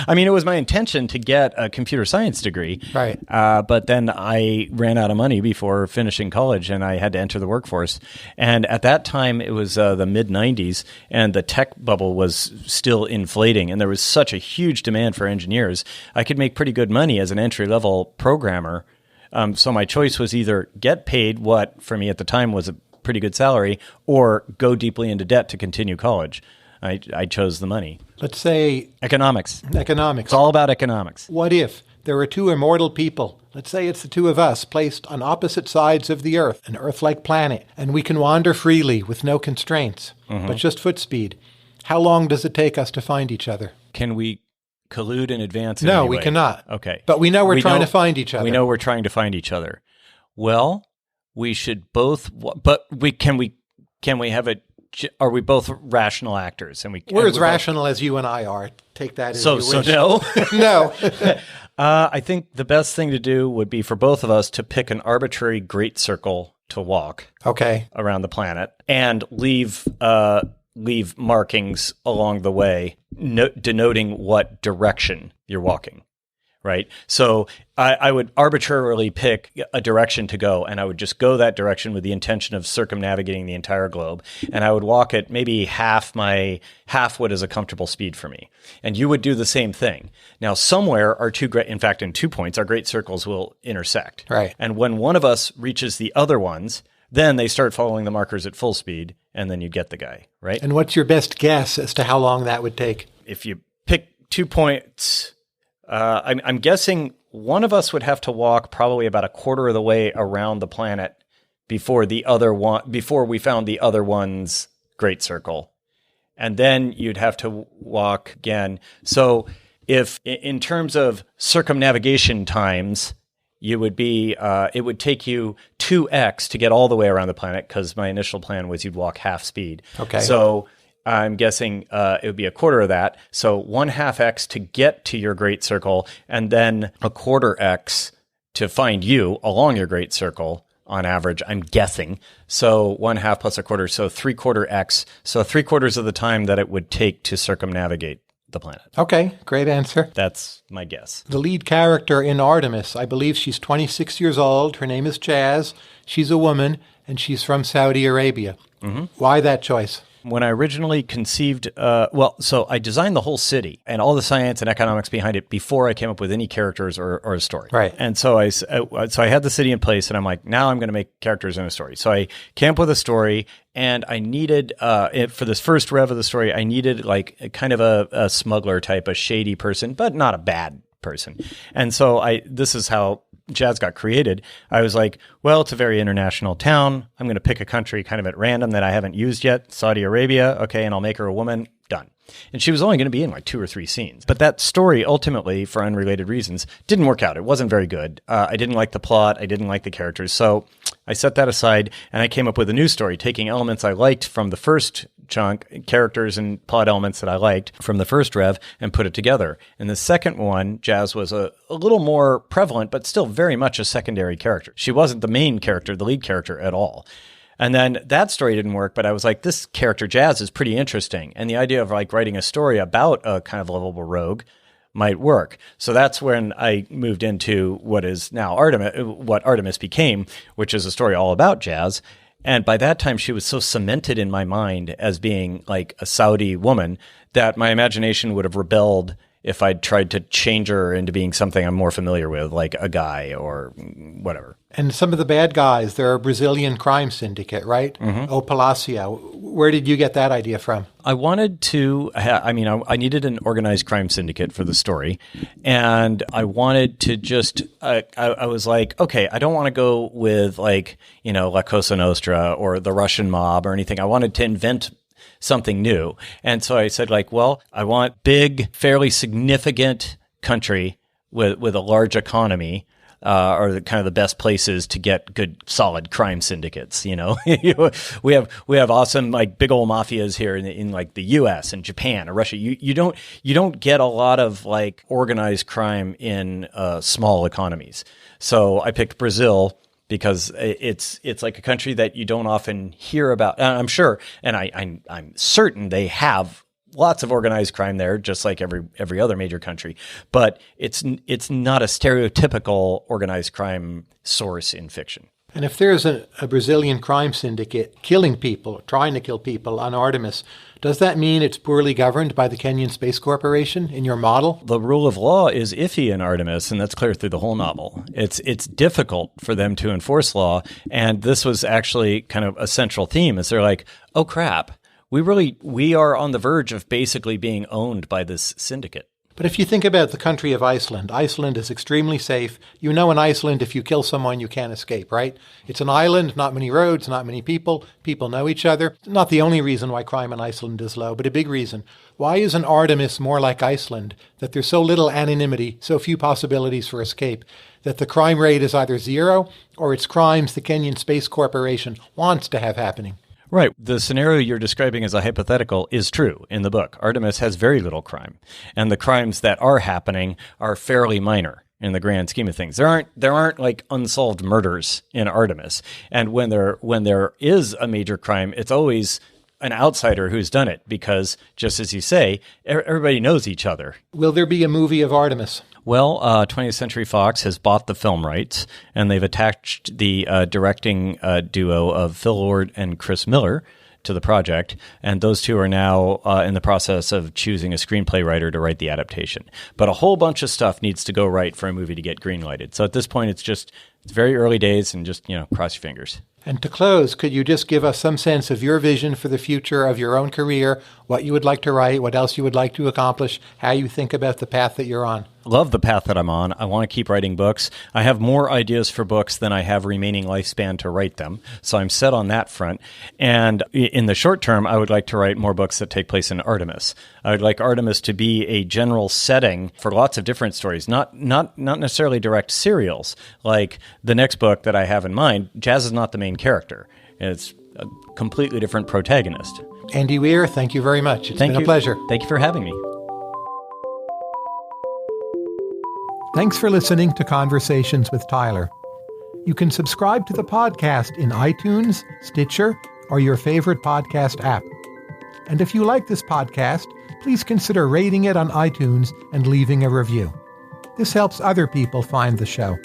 I mean, it was my intention to get a computer science degree. Right. But then I ran out of money before finishing college, and I had to enter the workforce. And at that time, it was the mid-'90s, and the tech bubble was still inflating, and there was such a huge demand for engineers. I could make pretty good money as an entry-level programmer. So my choice was either get paid what, for me at the time, was a pretty good salary, or go deeply into debt to continue college. I chose the money. Let's say Economics. economics. It's all about economics. What if there are two immortal people, let's say it's the two of us, placed on opposite sides of the Earth, an Earth-like planet, and we can wander freely with no constraints, but just foot speed? How long does it take us to find each other? Can we collude in advance? No, we cannot. Okay. But we know we're trying to find each other. We know we're trying to find each other. Well, we should both, but can we have a, are we both rational actors? And we're as rational as you and I are. Take that as you wish. So no? No. I think the best thing to do would be for both of us to pick an arbitrary great circle to walk around the planet and leave markings along the way denoting what direction you're walking. Right. So I would arbitrarily pick a direction to go, and I would just go that direction with the intention of circumnavigating the entire globe. And I would walk at maybe half what is a comfortable speed for me. And you would do the same thing. Now, somewhere in fact, in 2 points, our great circles will intersect. Right. And when one of us reaches the other ones, then they start following the markers at full speed, and then you get the guy. Right. And what's your best guess as to how long that would take? If you pick 2 points, I'm guessing one of us would have to walk probably about a quarter of the way around the planet before we found the other one's great circle. And then you'd have to walk again. So if in terms of circumnavigation times, it would take you 2x to get all the way around the planet, because my initial plan was you'd walk half speed. Okay. So I'm guessing it would be a quarter of that. So 1/2x to get to your great circle, and then a quarter x to find you along your great circle on average, I'm guessing. So 1/2 plus a quarter, so 3/4 x. So 3/4 of the time that it would take to circumnavigate the planet. Okay, great answer. That's my guess. The lead character in Artemis, I believe she's 26 years old. Her name is Jazz. She's a woman, and she's from Saudi Arabia. Mm-hmm. Why that choice? When I originally conceived, so I designed the whole city and all the science and economics behind it before I came up with any characters or a story. Right. And so I had the city in place, and I'm like, now I'm going to make characters in a story. So I came up with a story, and I needed, for this first rev of the story, I needed like kind of a smuggler type, a shady person, but not a bad person. And so this is how Jazz got created. I was like, well, it's a very international town. I'm going to pick a country kind of at random that I haven't used yet, Saudi Arabia. Okay, and I'll make her a woman. Done. And she was only going to be in like 2 or 3 scenes. But that story ultimately, for unrelated reasons, didn't work out. It wasn't very good. I didn't like the plot. I didn't like the characters. So I set that aside, and I came up with a new story, taking elements I liked from the first chunk, characters and plot elements that I liked from the first rev, and put it together. In the second one, Jazz was a little more prevalent, but still very much a secondary character. She wasn't the main character, the lead character at all. And then that story didn't work, but I was like, this character Jazz is pretty interesting. And the idea of like writing a story about a kind of lovable rogue might work. So that's when I moved into what is now what Artemis became, which is a story all about Jazz. And by that time, she was so cemented in my mind as being like a Saudi woman that my imagination would have rebelled if I'd tried to change her into being something I'm more familiar with, like a guy or whatever. And some of the bad guys, they're a Brazilian crime syndicate, right? O Palacio. Where did you get that idea from? I wanted to, I needed an organized crime syndicate for the story. And I wanted to just, I was like, okay, I don't want to go with like, La Cosa Nostra or the Russian mob or anything. I wanted to invent something new. And so I said like, well, I want big, fairly significant country with a large economy. Are the kind of the best places to get good, solid crime syndicates. We have awesome like big old mafias here in like the U.S. and Japan or Russia. You don't get a lot of like organized crime in small economies. So I picked Brazil because it's like a country that you don't often hear about. I'm sure, and I'm certain they have lots of organized crime there, just like every other major country. But it's not a stereotypical organized crime source in fiction. And if there's a Brazilian crime syndicate killing people, trying to kill people on Artemis, does that mean it's poorly governed by the Kenyan Space Corporation in your model? The rule of law is iffy in Artemis, and that's clear through the whole novel. It's difficult for them to enforce law, and this was actually kind of a central theme, is they're like, oh crap, we are on the verge of basically being owned by this syndicate. But if you think about the country of Iceland, Iceland is extremely safe. In Iceland, if you kill someone, you can't escape, right? It's an island, not many roads, not many people. People know each other. Not the only reason why crime in Iceland is low, but a big reason. Why isn't Artemis more like Iceland, that there's so little anonymity, so few possibilities for escape, that the crime rate is either zero or it's crimes the Kenyan Space Corporation wants to have happening? Right. The scenario you're describing as a hypothetical is true in the book. Artemis has very little crime, and the crimes that are happening are fairly minor in the grand scheme of things. There aren't like unsolved murders in Artemis, and when there is a major crime, it's always an outsider who's done it because, just as you say, everybody knows each other. Will there be a movie of Artemis? Well, 20th Century Fox has bought the film rights, and they've attached the directing duo of Phil Lord and Chris Miller to the project, and those two are now in the process of choosing a screenplay writer to write the adaptation. But a whole bunch of stuff needs to go right for a movie to get greenlighted. So at this point, it's very early days, and just cross your fingers. And to close, could you just give us some sense of your vision for the future of your own career, what you would like to write, what else you would like to accomplish, how you think about the path that you're on? Love the path that I'm on. I want to keep writing books. I have more ideas for books than I have remaining lifespan to write them, so I'm set on that front. And in the short term, I would like to write more books that take place in Artemis. I would like Artemis to be a general setting for lots of different stories, not necessarily direct serials. Like the next book that I have in mind, Jazz is not the main character. It's a completely different protagonist. Andy Weir, thank you very much. It's been a pleasure. Thank you for having me. Thanks for listening to Conversations with Tyler. You can subscribe to the podcast in iTunes, Stitcher, or your favorite podcast app. And if you like this podcast, please consider rating it on iTunes and leaving a review. This helps other people find the show.